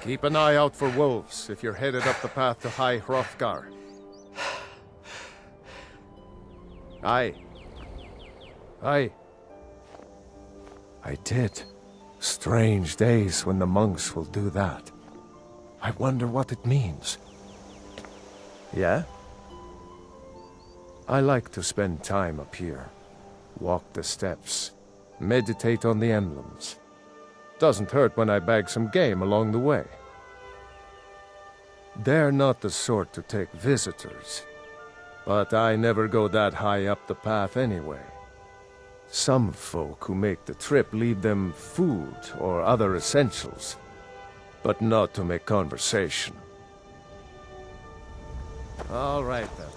Keep an eye out for wolves if you're headed up the path to High Hrothgar. Aye. Aye. I did. Strange days when the monks will do that. I wonder what it means. Yeah? I like to spend time up here. Walk the steps. Meditate on the emblems. Doesn't hurt when I bag some game along the way. They're not the sort to take visitors. But I never go that high up the path anyway. Some folk who make the trip leave them food or other essentials, but not to make conversation. All right then.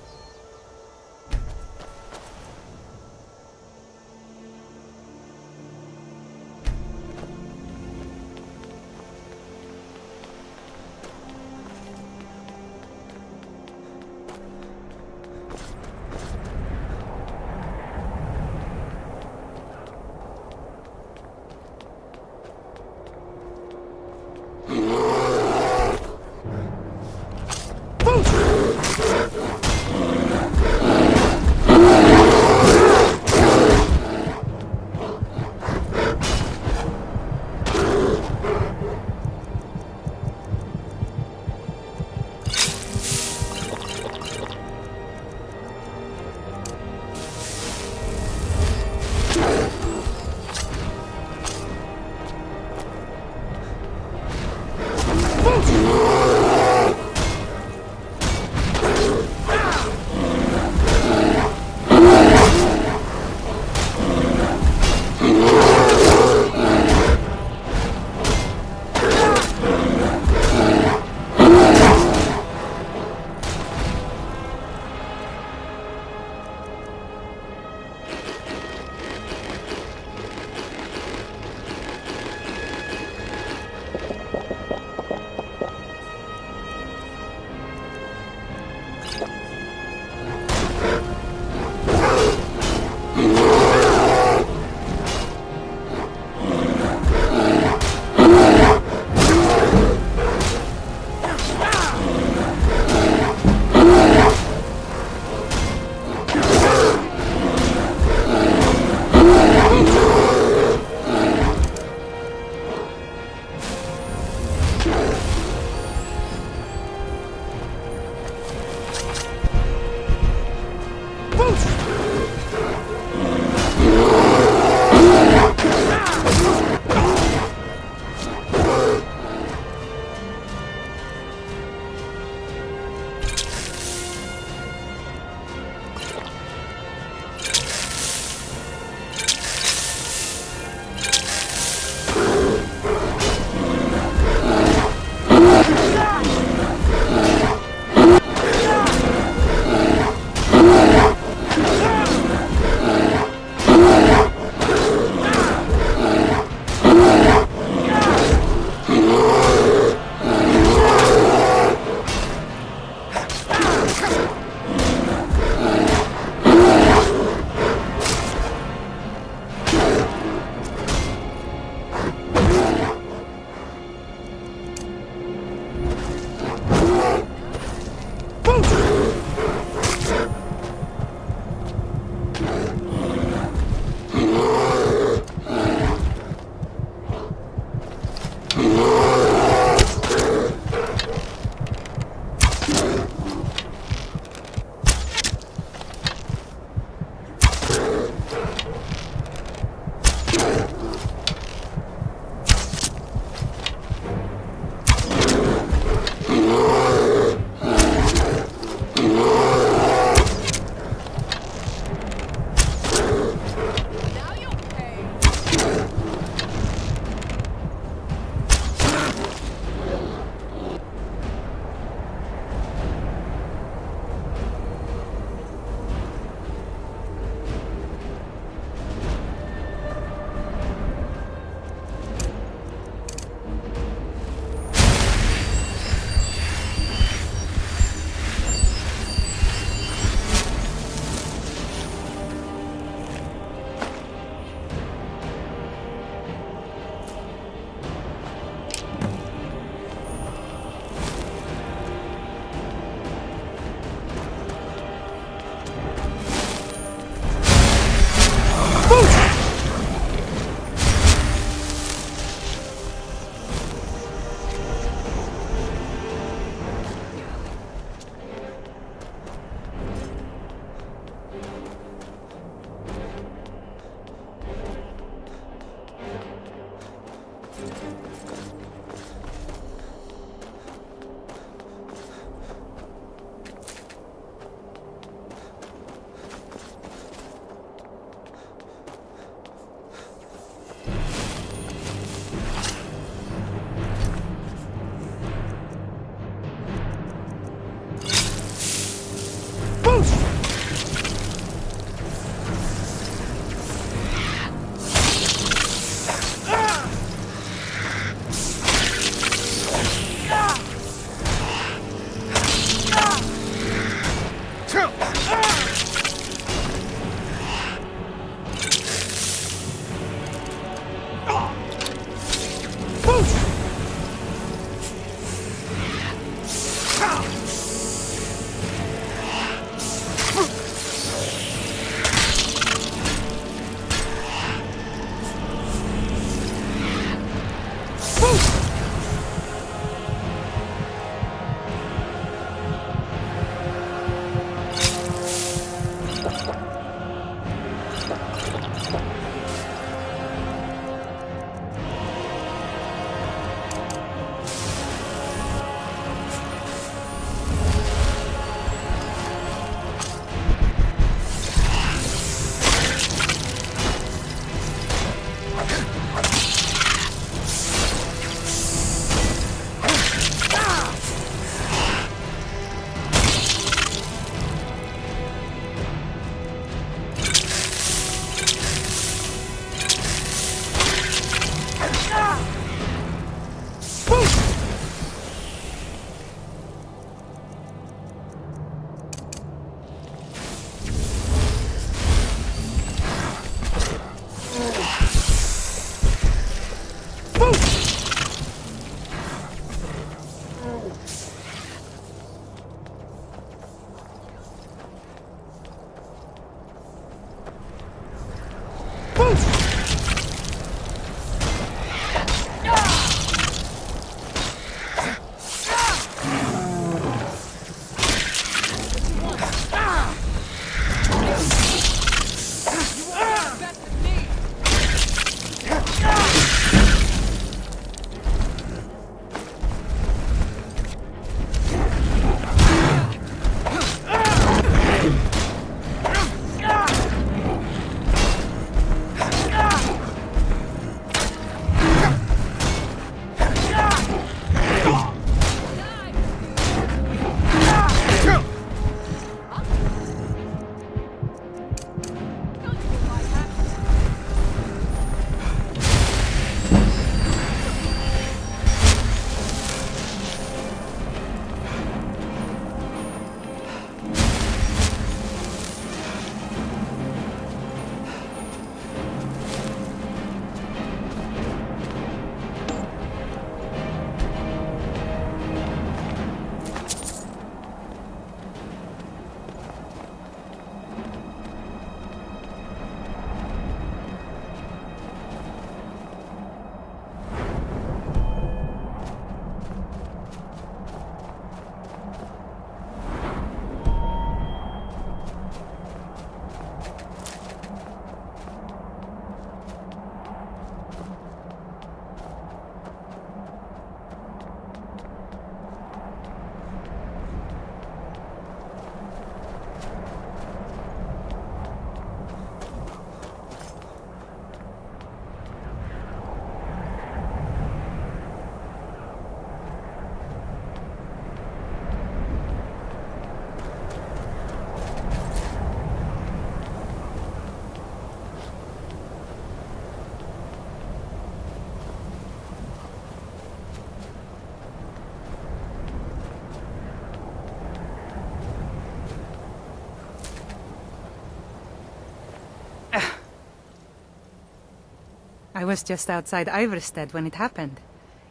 I was just outside Iverstead when it happened.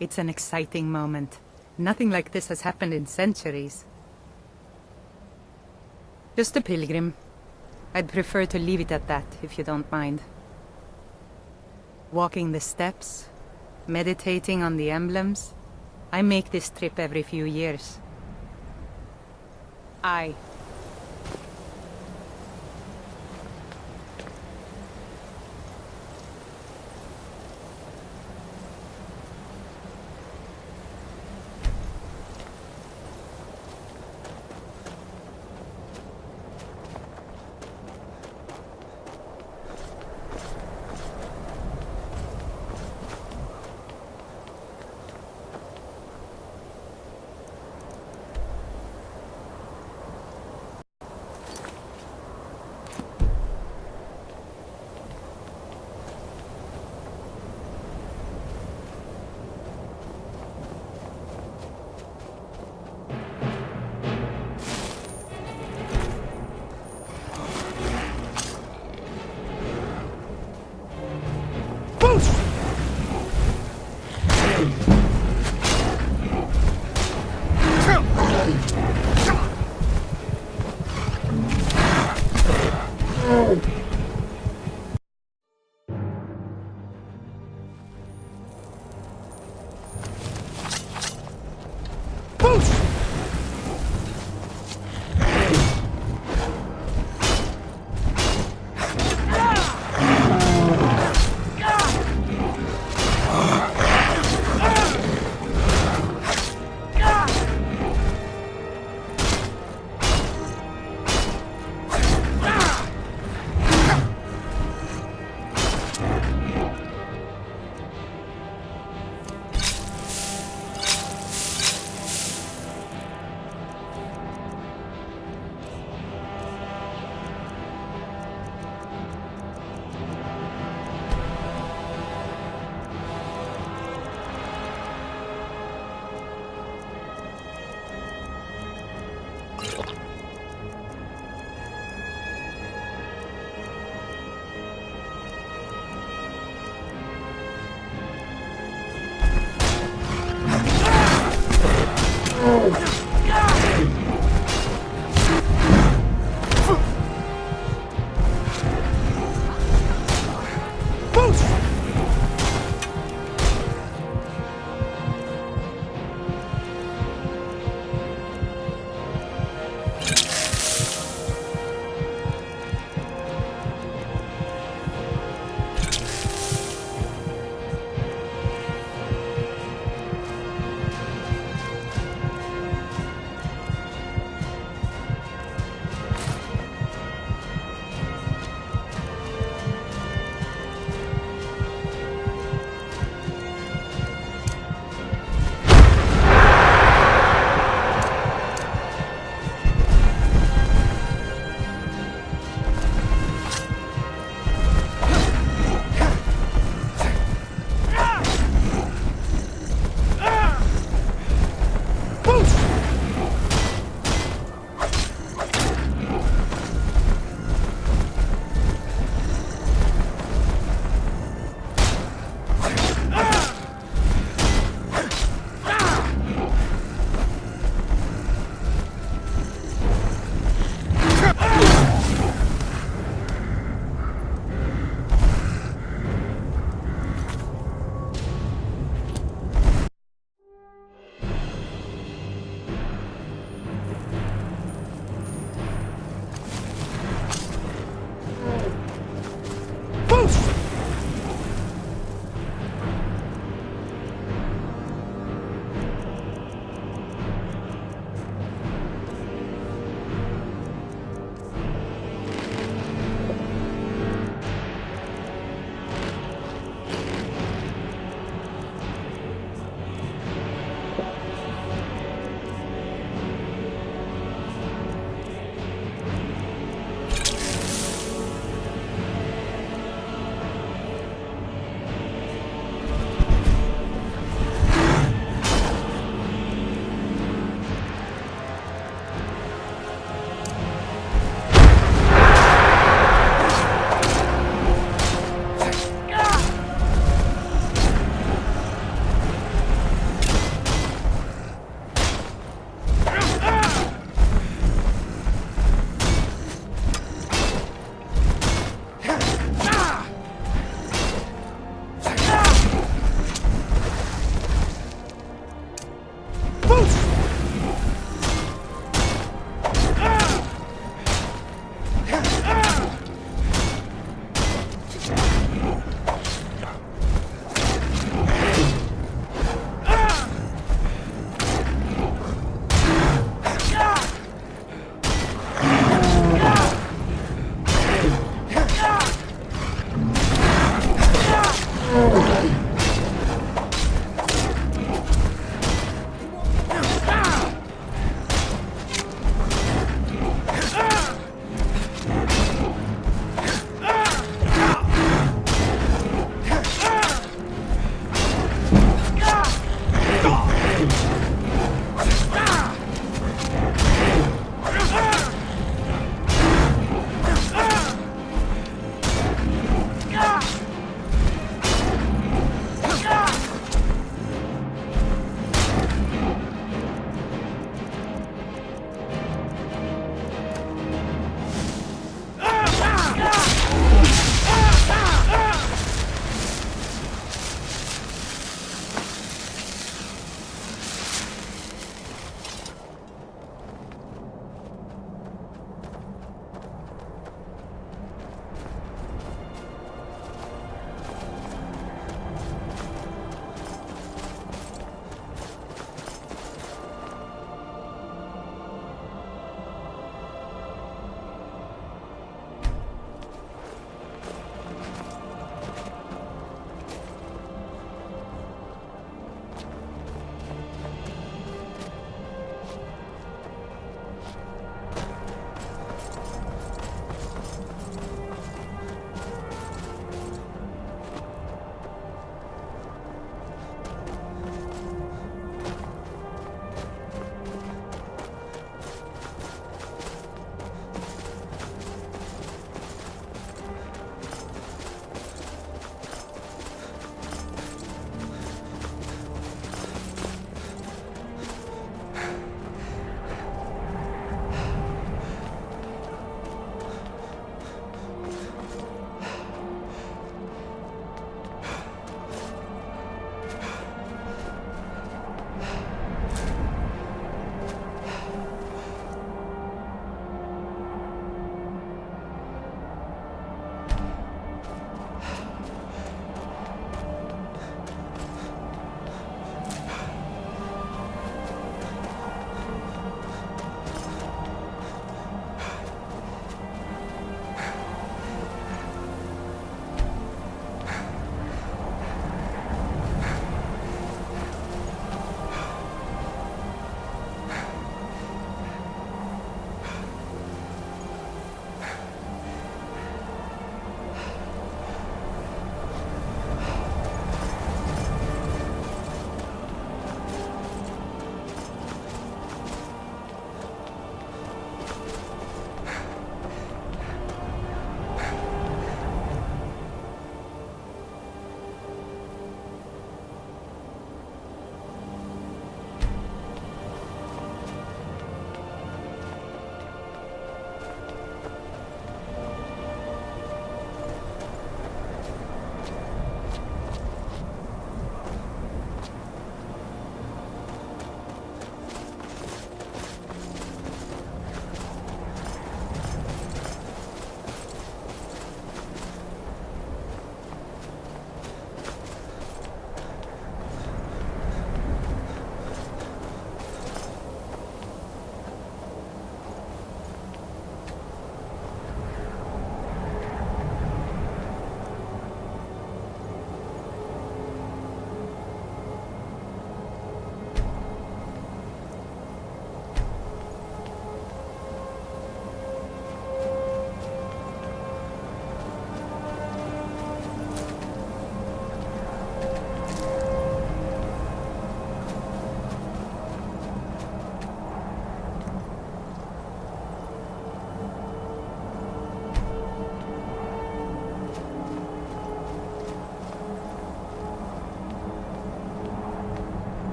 It's an exciting moment. Nothing like this has happened in centuries. Just a pilgrim. I'd prefer to leave it at that, if you don't mind. Walking the steps, meditating on the emblems. I make this trip every few years.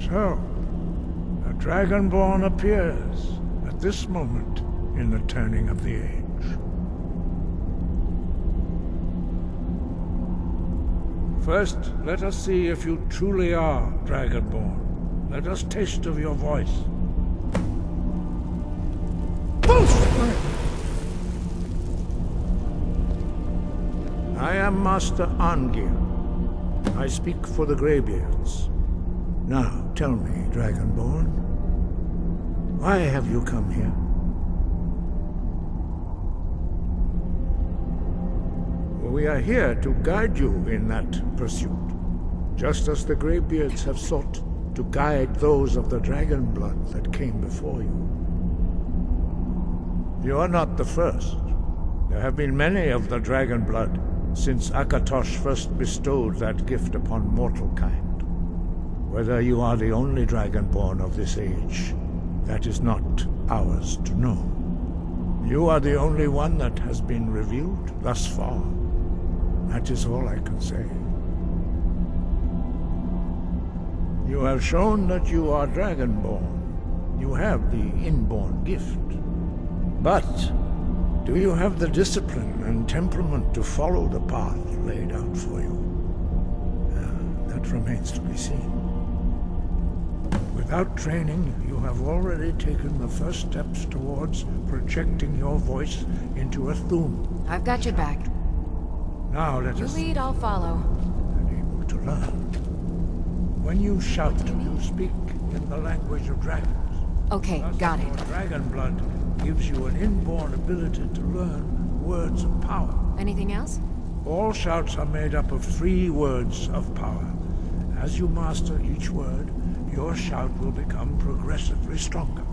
So, a Dragonborn appears at this moment in the turning of the age. First, let us see if you truly are Dragonborn. Let us taste of your voice. I am Master Angir. I speak for the Greybeards. Now, tell me, Dragonborn, why have you come here? We are here to guide you in that pursuit, just as the Greybeards have sought to guide those of the dragon blood that came before you. You are not the first. There have been many of the dragon blood since Akatosh first bestowed that gift upon mortal kind. Whether you are the only Dragonborn of this age, that is not ours to know. You are the only one that has been revealed thus far. That is all I can say. You have shown that you are Dragonborn. You have the inborn gift. But do you have the discipline and temperament to follow the path laid out for you? That remains to be seen. Without training, you have already taken the first steps towards projecting your voice into a Thu'um. I've got your back. Now let us... You lead, I'll follow. And able to learn. When you shout, you speak in the language of dragons. Okay, Thus, got it. your dragon blood gives you an inborn ability to learn words of power. Anything else? All shouts are made up of 3 words of power. As you master each word, your shout will become progressively stronger.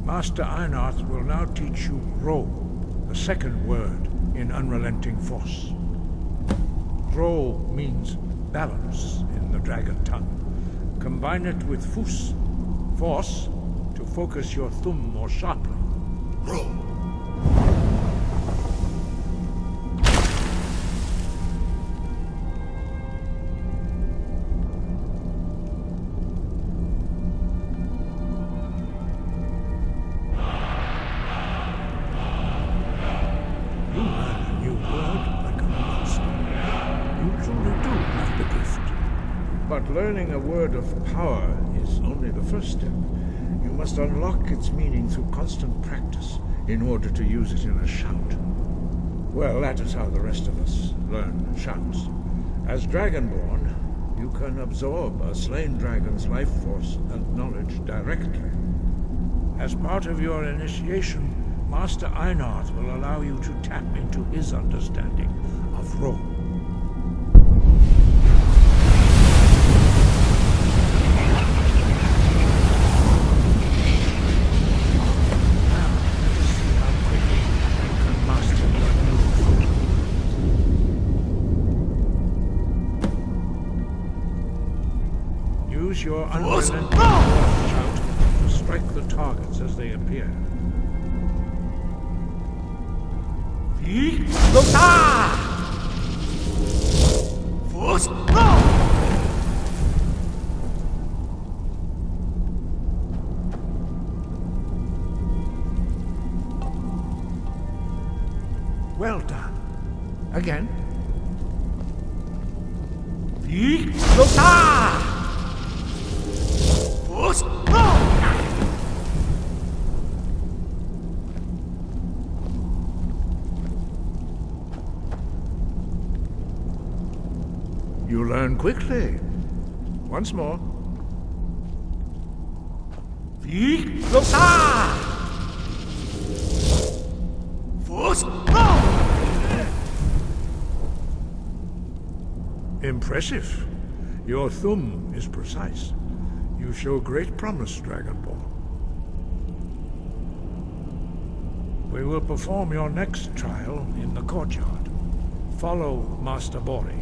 Master Einarth will now teach you Ro, the second word in Unrelenting Force. Ro means balance in the dragon tongue. Combine it with Fus, force, to focus your Thu'um more sharply. Ro. Learning a word of power is only the first step. You must unlock its meaning through constant practice in order to use it in a shout. Well, that is how the rest of us learn shouts. As Dragonborn, you can absorb a slain dragon's life force and knowledge directly. As part of your initiation, Master Einarth will allow you to tap into his understanding of Ro. Use your unrelenting shout to strike the targets as they appear. Well done. Again. You learn quickly. Once more. Impressive. Your Thu'um is precise. You show great promise, Dragonborn. We will perform your next trial in the courtyard. Follow Master Bori.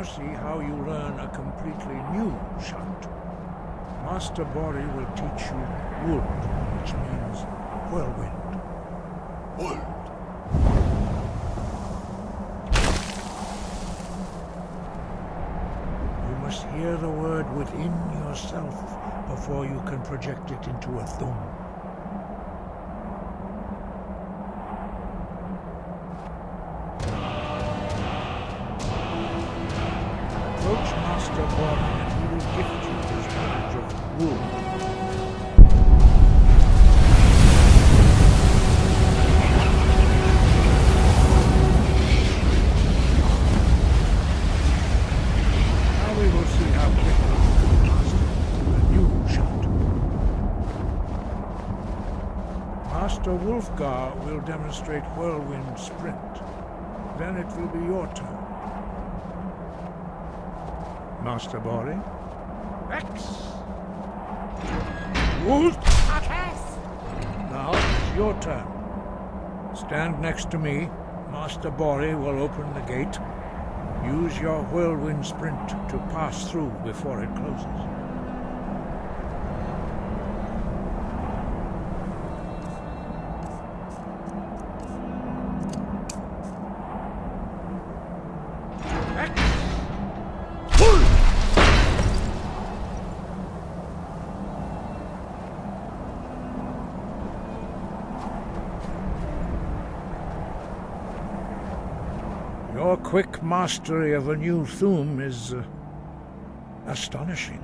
see how you learn a completely new shout. Master Bori will teach you Wold, which means whirlwind. Wold. You must hear the word within yourself before you can project it into a thum. Approach Master Bori and he will gift you his knowledge of wool. Now we will see how quickly you can master a new shout. Master Wulfgar will demonstrate Whirlwind Sprint. Then it will be your turn. Master Bori. X. Wolf. Now it's your turn. Stand next to me. Master Bori will open the gate. Use your whirlwind sprint to pass through before it closes. Your quick mastery of a new thum is astonishing.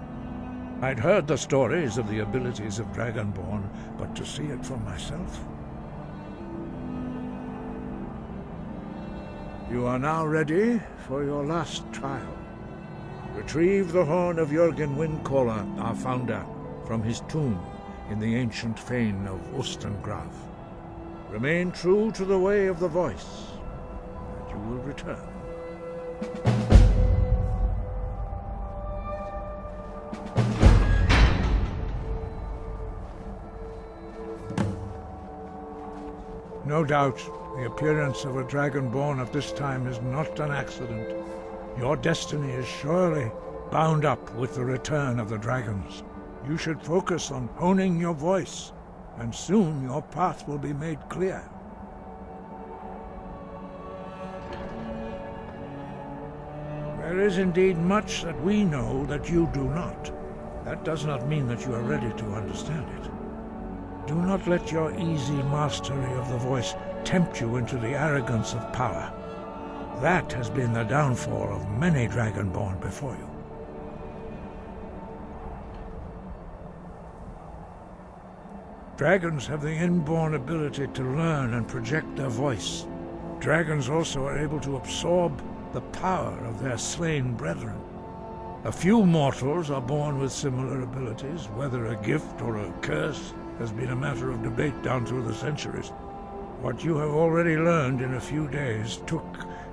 I'd heard the stories of the abilities of Dragonborn, but to see it for myself. You are now ready for your last trial. Retrieve the horn of Jürgen Windcaller, our founder, from his tomb in the ancient fane of Ustengrav. Remain true to the way of the voice, and you will return. No doubt, the appearance of a Dragonborn at this time is not an accident. Your destiny is surely bound up with the return of the dragons. You should focus on honing your voice, and soon your path will be made clear. There is indeed much that we know that you do not. That does not mean that you are ready to understand it. Do not let your easy mastery of the voice tempt you into the arrogance of power. That has been the downfall of many Dragonborn before you. Dragons have the inborn ability to learn and project their voice. Dragons also are able to absorb the power of their slain brethren. A few mortals are born with similar abilities. Whether a gift or a curse has been a matter of debate down through the centuries. What you have already learned in a few days took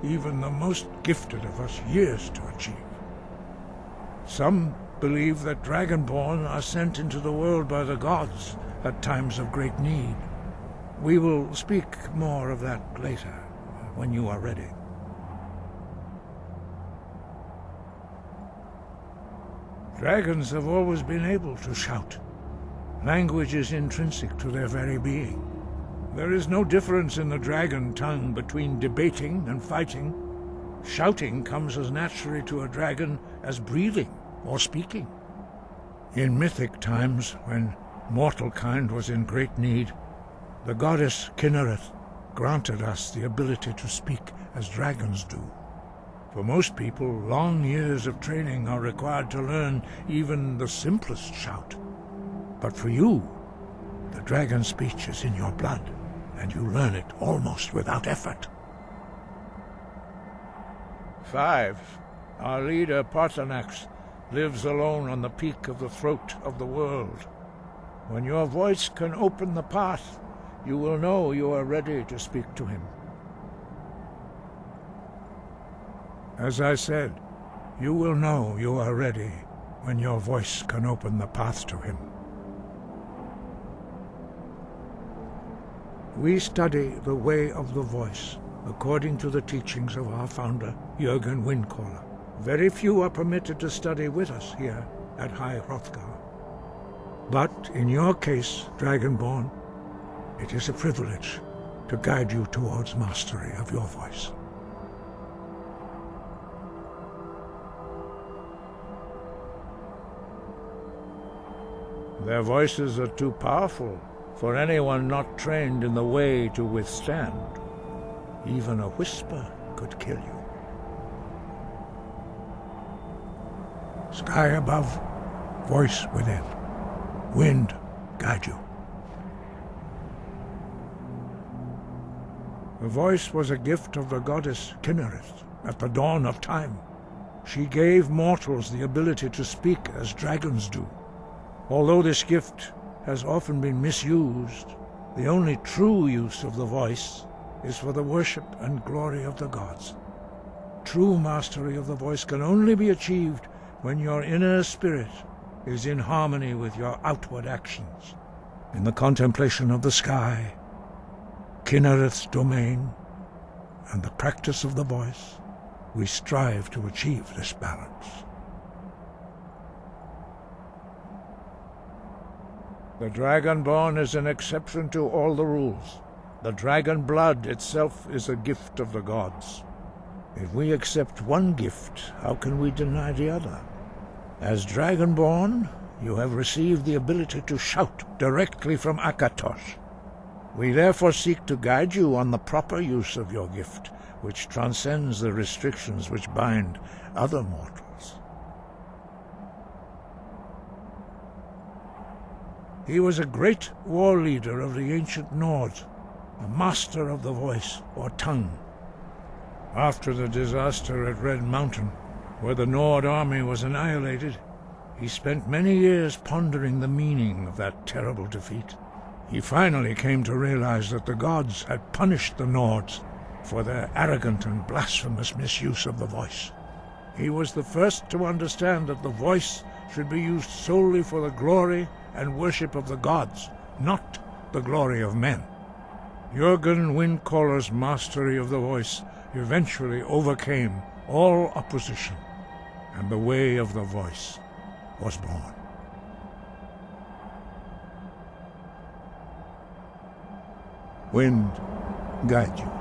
even the most gifted of us years to achieve. Some believe that Dragonborn are sent into the world by the gods at times of great need. We will speak more of that later, when you are ready. Dragons have always been able to shout. Language is intrinsic to their very being. There is no difference in the dragon tongue between debating and fighting. Shouting comes as naturally to a dragon as breathing or speaking. In mythic times, when mortal kind was in great need, the goddess Kinnereth granted us the ability to speak as dragons do. For most people, long years of training are required to learn even the simplest shout. But for you, the dragon speech is in your blood, and you learn it almost without effort. 5. Our leader, Parthenax, lives alone on the peak of the throat of the world. When your voice can open the path, you will know you are ready to speak to him. As I said, you will know you are ready when your voice can open the path to him. We study the way of the voice according to the teachings of our founder, Jürgen Windcaller, Very few are permitted to study with us here at High Hrothgar. But in your case, Dragonborn, it is a privilege to guide you towards mastery of your voice. Their voices are too powerful for anyone not trained in the way to withstand. Even a whisper could kill you. Sky above, voice within. Wind guide you. The voice was a gift of the goddess Kinnereth at the dawn of time. She gave mortals the ability to speak as dragons do. Although this gift has often been misused, the only true use of the voice is for the worship and glory of the gods. True mastery of the voice can only be achieved when your inner spirit is in harmony with your outward actions. In the contemplation of the sky, Kinnereth's domain, and the practice of the voice, we strive to achieve this balance. The Dragonborn is an exception to all the rules. The dragon blood itself is a gift of the gods. If we accept one gift, how can we deny the other? As Dragonborn, you have received the ability to shout directly from Akatosh. We therefore seek to guide you on the proper use of your gift, which transcends the restrictions which bind other mortals. He was a great war leader of the ancient Nords, a master of the voice, or tongue. After the disaster at Red Mountain, where the Nord army was annihilated, he spent many years pondering the meaning of that terrible defeat. He finally came to realize that the gods had punished the Nords for their arrogant and blasphemous misuse of the voice. He was the first to understand that the voice should be used solely for the glory and worship of the gods, not the glory of men. Jurgen Windcaller's mastery of the voice eventually overcame all opposition, and the way of the voice was born. Wind, guide you.